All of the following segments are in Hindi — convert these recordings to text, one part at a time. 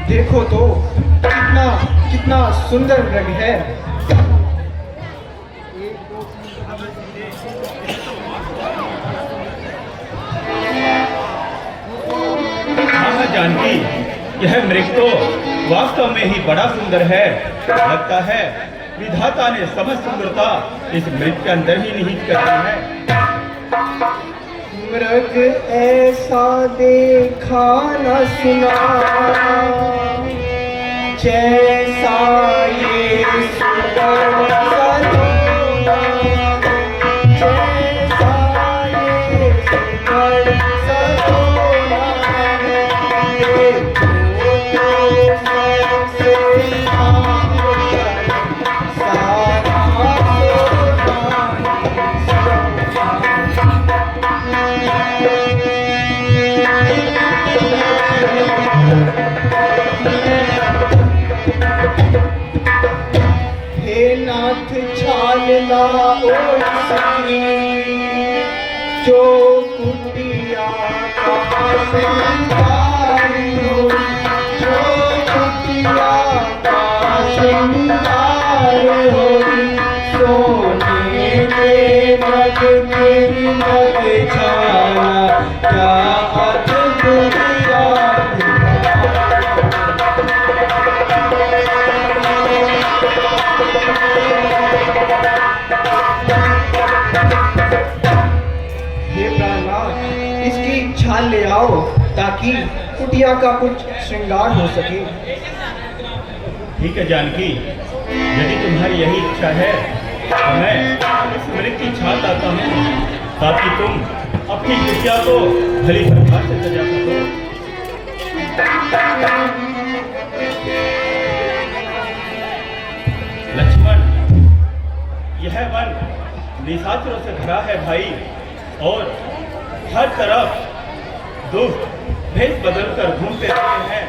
देखो तो कितना कितना सुंदर रंग है। हाँ जानकी, यह मृग तो वास्तव में ही बड़ा सुंदर है। लगता है विधाता ने समस्त सुंदरता इस मृग के अंदर ही निहित कर दी है। मृग ऐसा देखा न सुना, जैसा ये सुंदर सलोना, जैसा ये सुंदर सलोना है। नाथ छाल लाओ जो कुटिया का श्रृंगार हो, जो कुटिया का श्रृंगार हो। सोने के मग मेरी मग छाया, क्या अद्भुत इसकी छाल ले आओ ताकि कुटिया का कुछ श्रृंगार हो सके। ठीक है जानकी, यदि तुम्हारी यही इच्छा है तो मैं इस मृग की छाल लाता हूँ ताकि तुम अपनी कुटिया को भली प्रकार से सजा सको। लक्ष्मण, यह वन निशाचरों से भरा है भाई, और हर तरफ दुष्ट भेष बदल कर घूमते रहते हैं।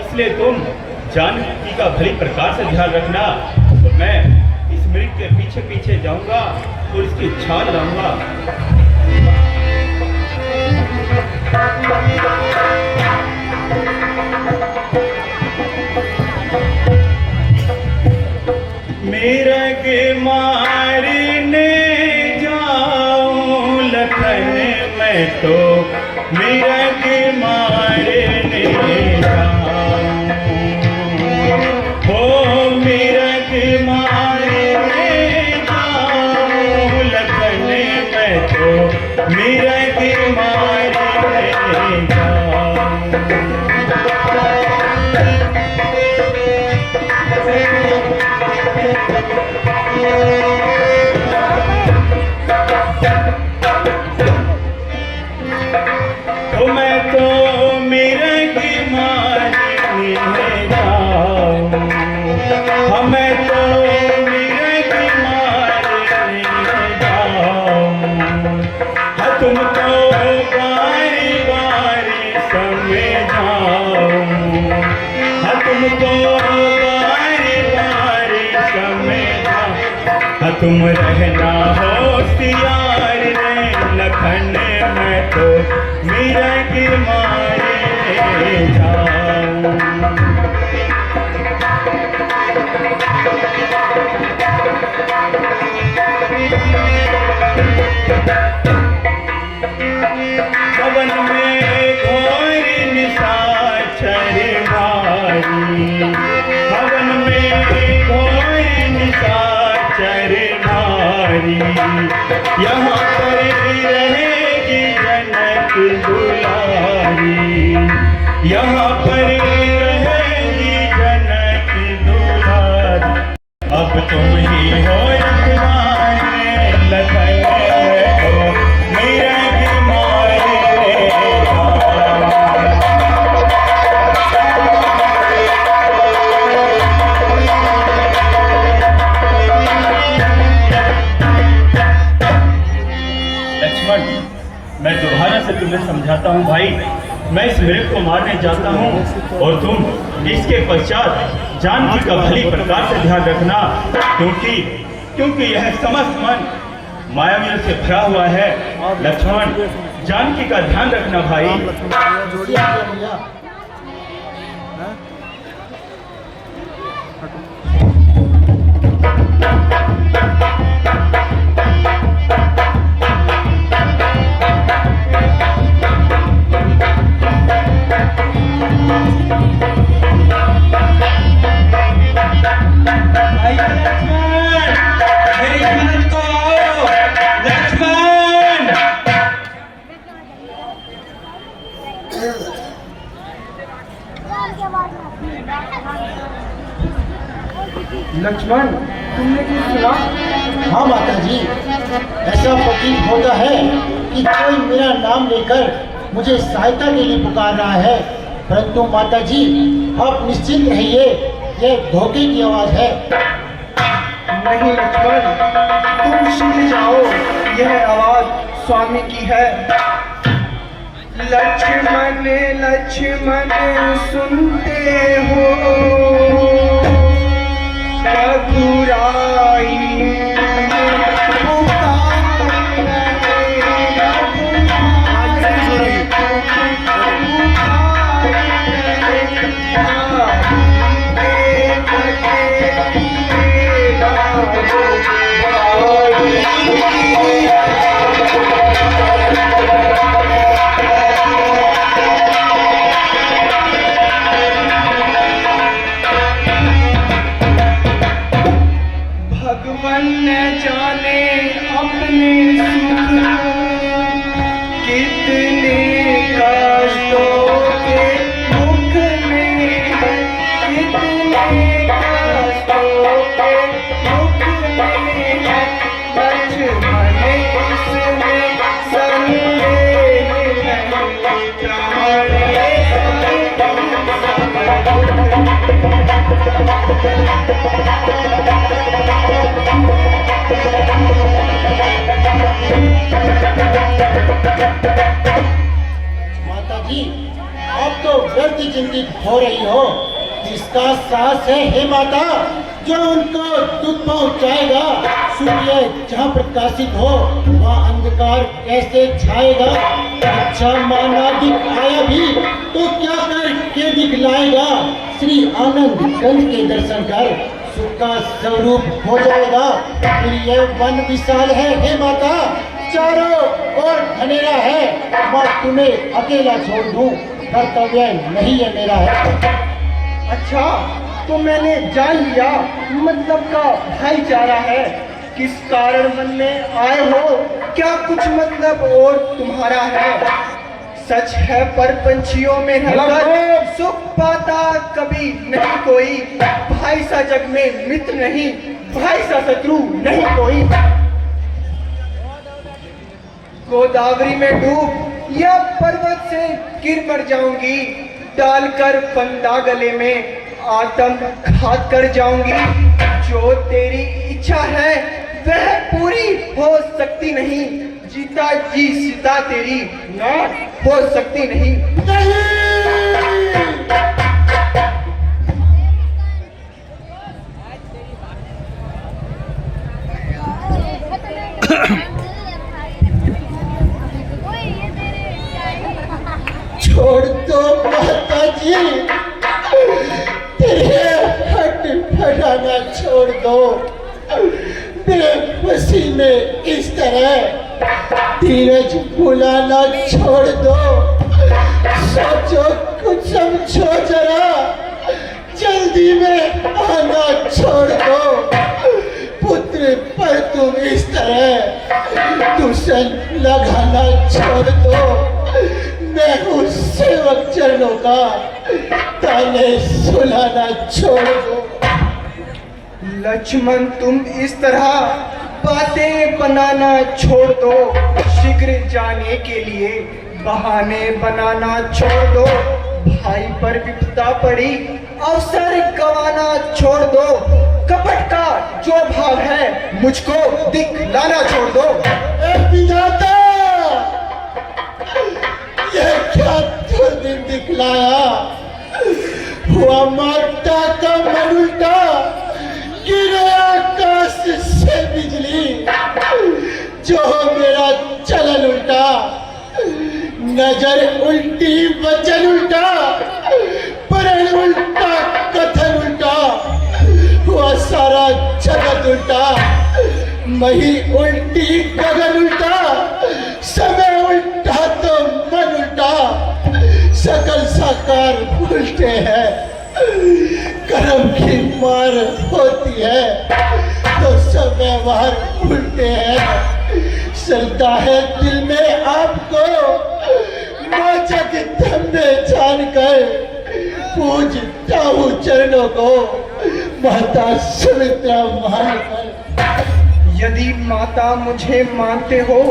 इसलिए तुम जानकी का भली प्रकार से ध्यान रखना। तो मैं इस मृग के पीछे पीछे जाऊंगा और इसकी छाल लाऊंगा। मेरा के मारने जाऊं लखन, मैं तो मेरा के मारने जाऊं, हो मेरा के मारने जाऊं लखन, मैं तो मेरा के मारने जाऊं। तो मैं तो मेरे की मारने जाऊं, हमें तो मेरे की मारने जाऊं। तुमको बारी बारी समझाऊं, तुमको बारी बारी समझाऊं। तुम रहना होशियार रे लखन, मैं तो मीरा की मारे जाऊं। पवन में घोर निशाचर नारी, पवन में घोर निशाचर नारी, यहाँ पर रहेगी जनक दुलारी, यहाँ पर रहेगी तुम ही हो रखवाले, लखन हो मेरा गिरमाए लक्ष्मण, मैं दोबारा से तुम्हें समझाता हूँ भाई, मैं इस मृग को मारने जाता हूँ और तुम इसके पश्चात जानकी का भली प्रकार से ध्यान रखना, क्योंकि यह समस्त मन मायावियों से भरा हुआ है। लक्ष्मण, जानकी का ध्यान रखना भाई। लक्ष्मण, तुमने कुछ सुना? हाँ माता जी, ऐसा प्रतीत होता है कि कोई मेरा नाम लेकर मुझे सहायता के लिए पुकार रहा है, परंतु माता जी आप निश्चिंत रहिए, यह धोखे की आवाज है। नहीं लक्ष्मण, तुम सुन जाओ, यह आवाज स्वामी की है। लक्ष्मण लक्ष्मण सुनते हो रघुराई, भगवान न जाने अपने सुख कितने कष्टों के मुख में, कितने कष्टों के मुख में है। लक्ष्मण इसमें संदेह नहीं, प्राणे माता जी आप तो व्यर्थ चिंतित हो रही हो, जिसका साहस है हे माता, जो उनको दुख पहुंचाएगा। सूर्य जहाँ प्रकाशित हो वहाँ अंधकार कैसे छाएगा। अच्छा मानाधिक आया भी तो क्या करके दिखलाएगा। श्री आनंद कंद के दर्शन कर सुख का स्वरूप हो जाएगा। फिर यह वन विशाल है हे माता, चारों ओर अंधेरा है, मैं तुम्हें अकेला छोड़ दूं, कर्तव्य नहीं है मेरा है। अच्छा, तो मैंने जान लिया मतलब का भाईचारा है। किस कारण मन में आए हो, क्या कुछ मतलब और तुम्हारा है? सच है पर पंछियों में रहकर सुख पाता कभी नहीं कोई। भाई सा जग में मित्र नहीं, भाई सा शत्रु नहीं कोई। गोदावरी में डूब या पर्वत से गिर मर जाऊंगी, डालकर फंदा गले में आत्म घात कर जाऊंगी। जो तेरी इच्छा है वह पूरी हो सकती नहीं, जीता जी सीता तेरी ना हो सकती नहीं। छोड़ दो माता जी, तेरे हट फटाना छोड़ दो। बेबसी में इस तरह धीरज भुलाना छोड़ दो। सोचो कुछ समझो जरा, जल्दी में आना छोड़ दो। पुत्र पर तुम इस तरह दूषण लगाना छोड़ दो। मैं हूँ सेवक चरणों का, ताने सुनाना छोड़ दो। लक्ष्मण तुम इस तरह बातें बनाना छोड़ दो, शीघ्र जाने के लिए बहाने बनाना छोड़ दो, भाई पर विपदा पड़ी अवसर गंवाना छोड़ दो, कपट का जो भाव है मुझको दिखलाना छोड़ दो। विधाता, यह क्या दुर्दिन दिखलाया, हुआ माता का मन उल्टा, गिरे आकाश से बिजली, जो मेरा चलन उल्टा, नजर उल्टी वचन उल्टा, परण उल्टा कथन उल्टा, हुआ सारा जगत उल्टा, मही उल्टी गगन उल्टा, समय उल्टा तो मन उल्टा, सकल साकार उल्टे हैं, कर्म की मार होती है तो सब व्यवहार उल्टे हैं, चलता है दिल में आपको मोचक दम में जानकर, पूजता हूँ चरणों को माता सुमित्रा मानकर। यदि माता मुझे मानते हो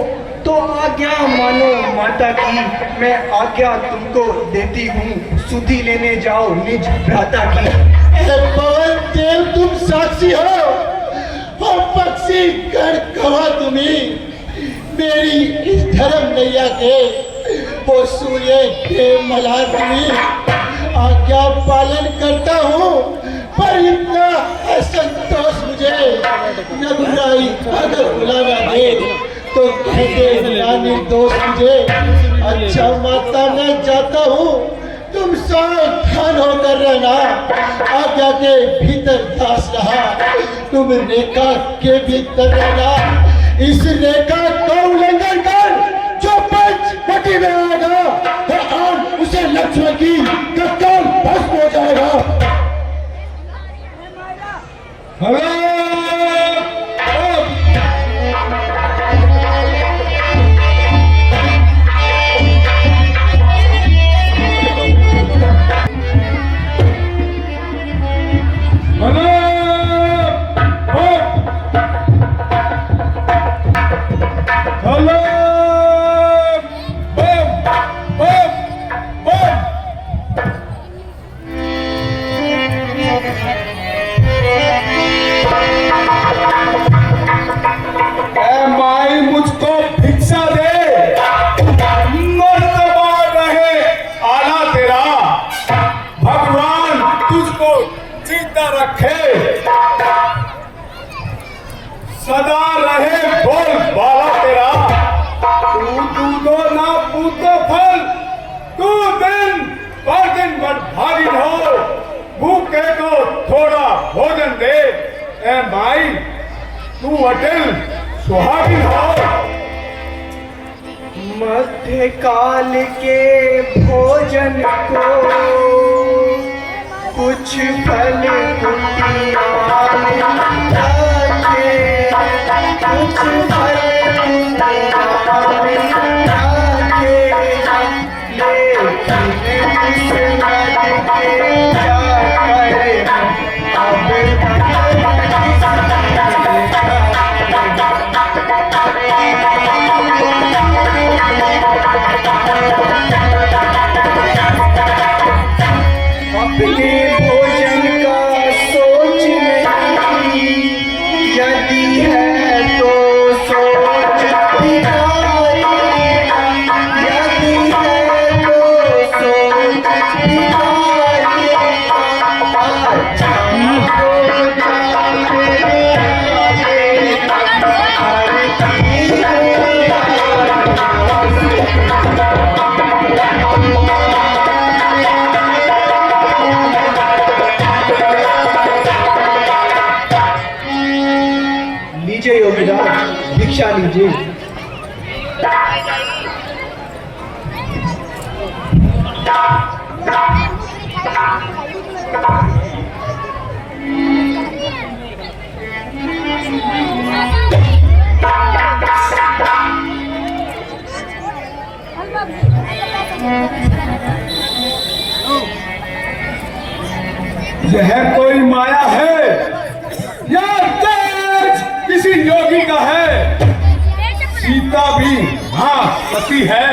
तो आज्ञा मानो माता की, मैं आज्ञा तुमको देती हूँ, सुधि लेने जाओ निज भ्राता की। पवन देव तुम साक्षी हो, और पक्षी कर कहा तुम्हें, मेरी इस धर्म नैया के वो सूर्य के मल्हार तुम्हें, आज्ञा पालन करता हूँ, पर इतना है संतोष मुझे, नगुराई अगर बुलाना दे तो कहते ना निर्दोष मुझे। अच्छा माता मैं जाता हूँ, तुम सावधान होकर रहना, आज्ञा के भीतर दास रहा, तुम रेखा के भीतर रहना, इस रेखा को उल्लंघन कर जो पंचवटी में आएगा तो हम उसे लक्ष्मण की तत्काल भस्म हो जाएगा। सदा रहे बोल बाला तेरा, तू दूधो ना पूतो फल, तू दिन पर दिन भारी हो, भूखे को थोड़ा भोजन दे, ए माई तू अटल सुहागिन हो। मध्य काल के भोजन को कुछ फल कुछ फल अपने भोजन का सोच नहीं, यदि है तो सोच बिगाड़ी, यदि है तो सोच बिगाड़ी, अच्छा हो जाए लीजिए योगीदार, भिक्षा लीजिए। यह कोई माया है सीता भी मां सती है।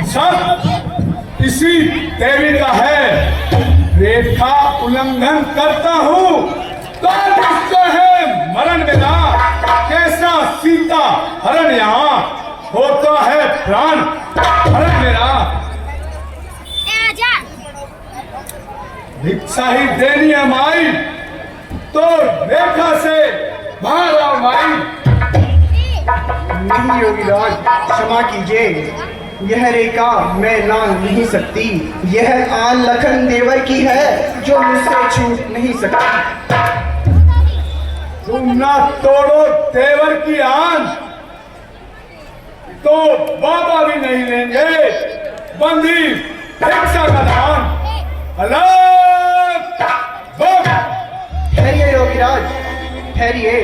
सब इसी देवी का है। रेखा उल्लंघन करता हूँ तो निश्चय है मरण मेरा। कैसा सीता हरण यहाँ होता है प्राण हरण मेरा। भिक्षा ही देनी है माई तो रेखा से बाहर आओ माई। नहीं योगीराज, क्षमा कीजिए, यह रेखा मैं लांघ नहीं सकती। यह आन लखन देवर की है जो मुझसे छूट नहीं सकती। तुम ना तोड़ो देवर की आन तो बाबा भी नहीं लेंगे बंदी भिक्षा का दान। अलग बम। ठहरिए योगीराज, ठहरिए।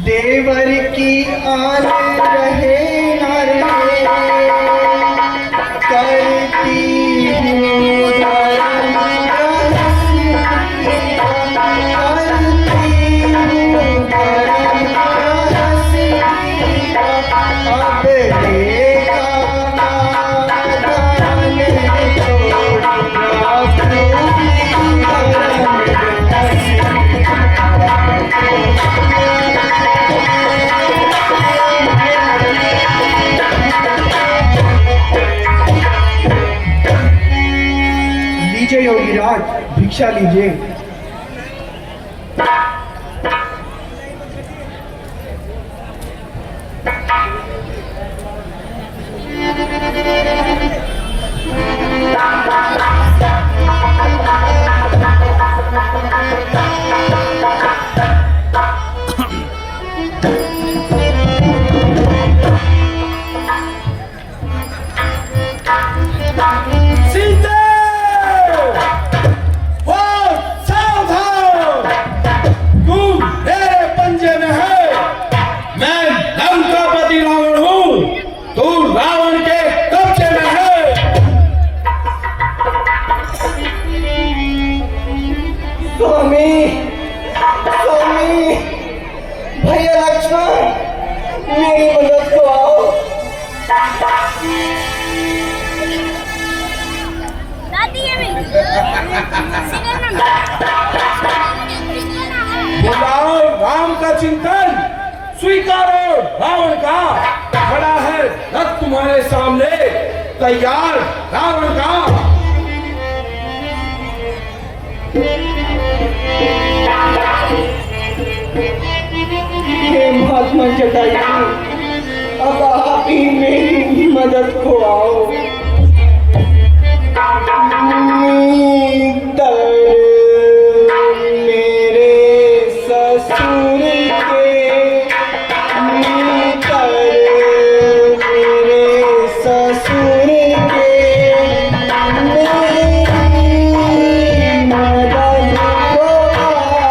देवर की आन रहे न रहे, करती हूँ धर्म रहस्य, करती हूँ धर्म रहस्य। अब रेखा लीजिए योगीराज, भिक्षा लीजिए। स्वामी, स्वामी, भैया लक्ष्मण, मेरी मदद को आओ। बुलाओ राम का चिंतन, स्वीकारो रावण का। खड़ा है रथ तुम्हारे सामने, तैयार रावण का। हे महात्मा जटायु, अब आप ही मेरी मदद को आओ। मेरे ससुर के, मेरे ससुर के, मेरी मदद को आओ।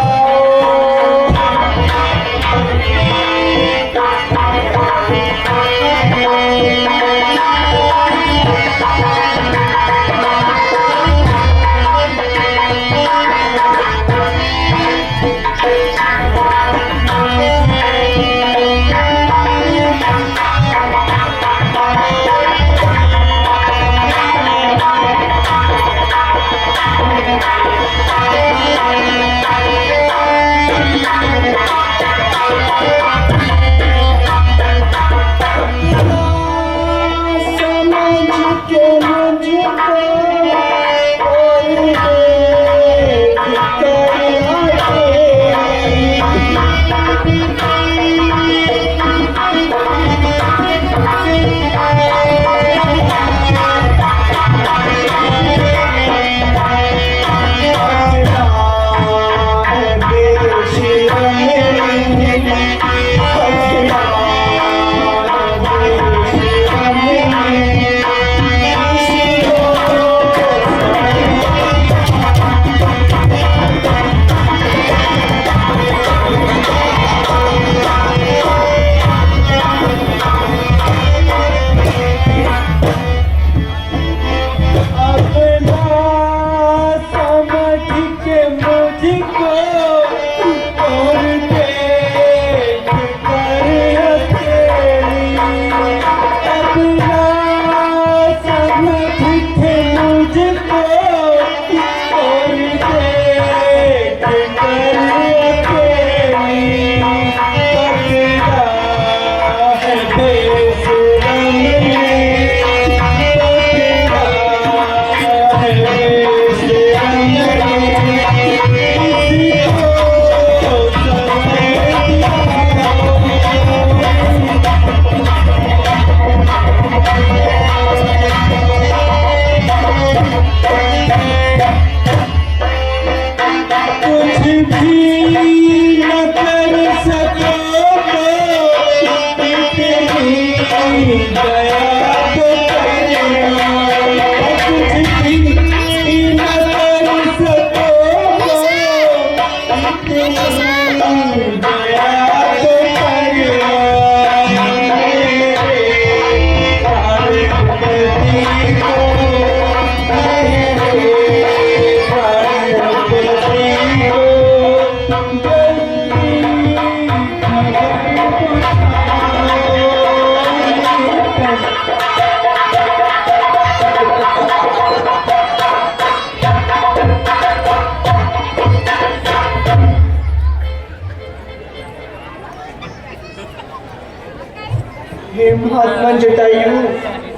हे महात्मा जटायु,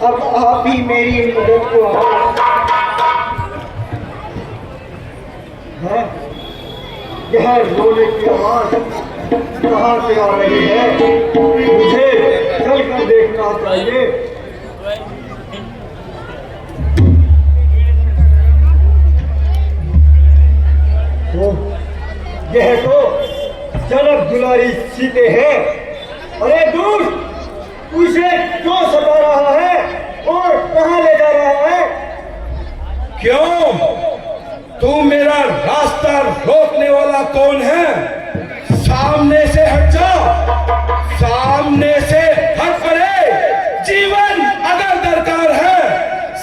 अब आप ही मेरी मदद को आओ। हाँ, यह रोने की आवाज कहाँ से आ रही है? मुझे चल कर देखना चाहिए। यह तो जनक दुलारी सीते हैं। अरे दूर, उसे क्यों सता रहा है और कहाँ ले जा रहा है? क्यों? तू मेरा रास्ता रोकने वाला कौन है? सामने से हट जा, सामने से हट पड़े। जीवन अगर दरकार है,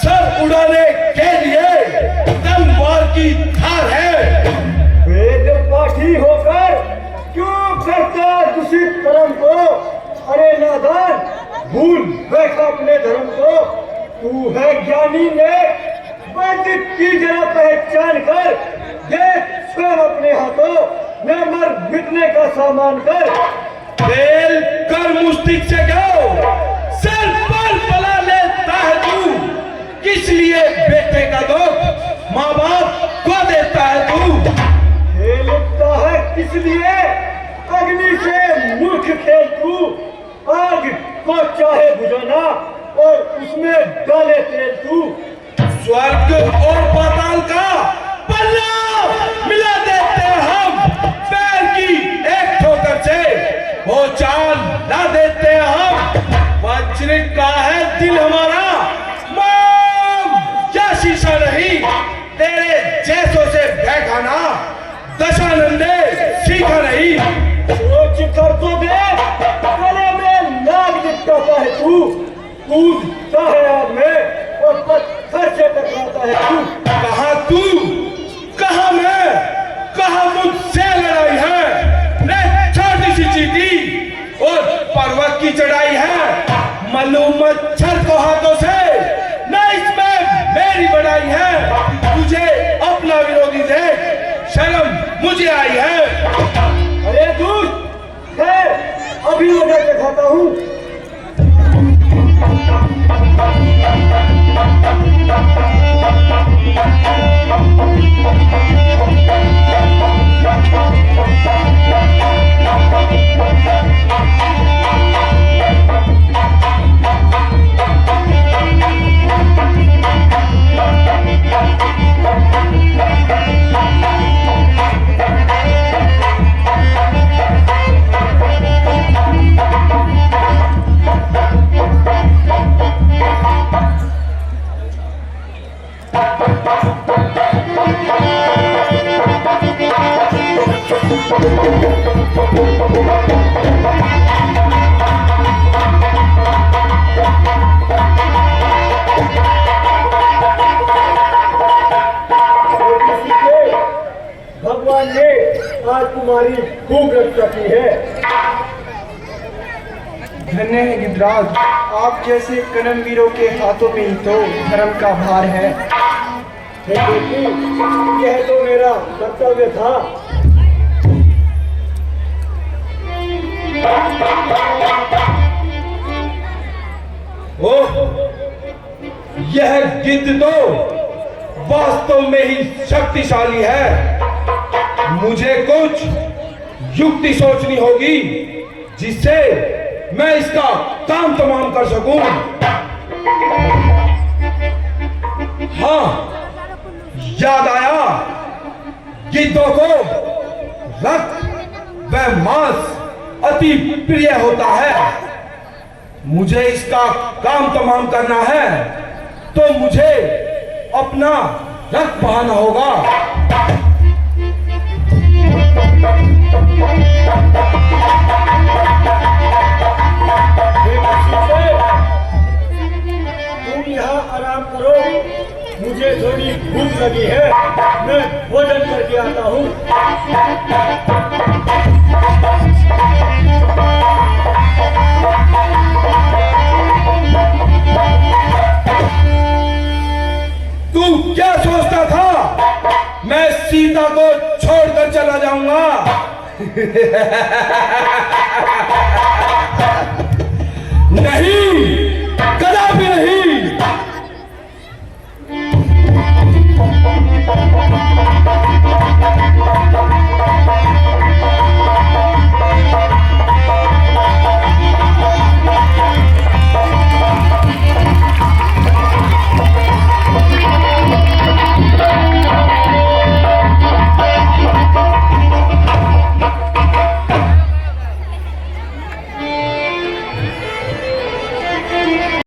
सर उड़ाने के लिए तलवार की धार है। वेद पाठी होकर क्यों करता दूषित कर्म को? अरे नादान, भूल बैठा अपने धर्म को। तू है ज्ञानी ने वैदिक की जरा पहचान कर, देख स्वयं अपने हाथों में मर मिटने का सामान कर। तेल कर मुस्तिक से गाओ, सर पर बला लेता है तू। किस लिए बेटे का दुख माँ बाप को देता है तू? खेलता है किस लिए? अग्नि से मूर्ख खेल तू। आग को चाहे बुझाना और उसमें डाले तेल तू। स्वर्ग और पाताल का पल्ला मिला देते हम, पैर की एक ठोकर से वो चांद ला देते हम। वज्र का है दिल हमारा, मोम क्या शीशा नहीं। तेरे जैसों से बैठाना दशानंदे सीखा नहीं। सोच कर तो देख, गले में नाग लिपटाता है तू। कूदता है आग में और पत्थर से टकराता है तू। कहा तू, कहा मैं, कहा मुझसे लड़ाई है। न छोटी सी चीटी और पर्वत की चढ़ाई है। मल्लू मच्छर को हाथों से, न इसमें मेरी बड़ाई है। तुझे अपना विरोधी देख शर्म मुझे आई है। अरे दूर है, अभी वजह दिखाता हूँ। भगवान ने आज तुम्हारी खूब रक्षा की है। धन्य है गिद्धराज, आप जैसे कर्मवीरों के हाथों में ही तो धर्म का भार है। हे बेटी, यह तो मेरा कर्तव्य था। ओह, यह गिद्ध तो वास्तव में ही शक्तिशाली है। मुझे कुछ युक्ति सोचनी होगी जिससे मैं इसका काम तमाम कर सकूं। हाँ, याद आया, गिद्धों को रक्त व मांस अति प्रिय होता है। मुझे इसका काम तमाम करना है तो मुझे अपना रक्त बहाना होगा। तुम यहाँ आराम करो, मुझे थोड़ी भूख लगी है, मैं भोजन करके आता हूँ। तू क्या सोचता था मैं सीता को छोड़कर चला जाऊंगा? नहीं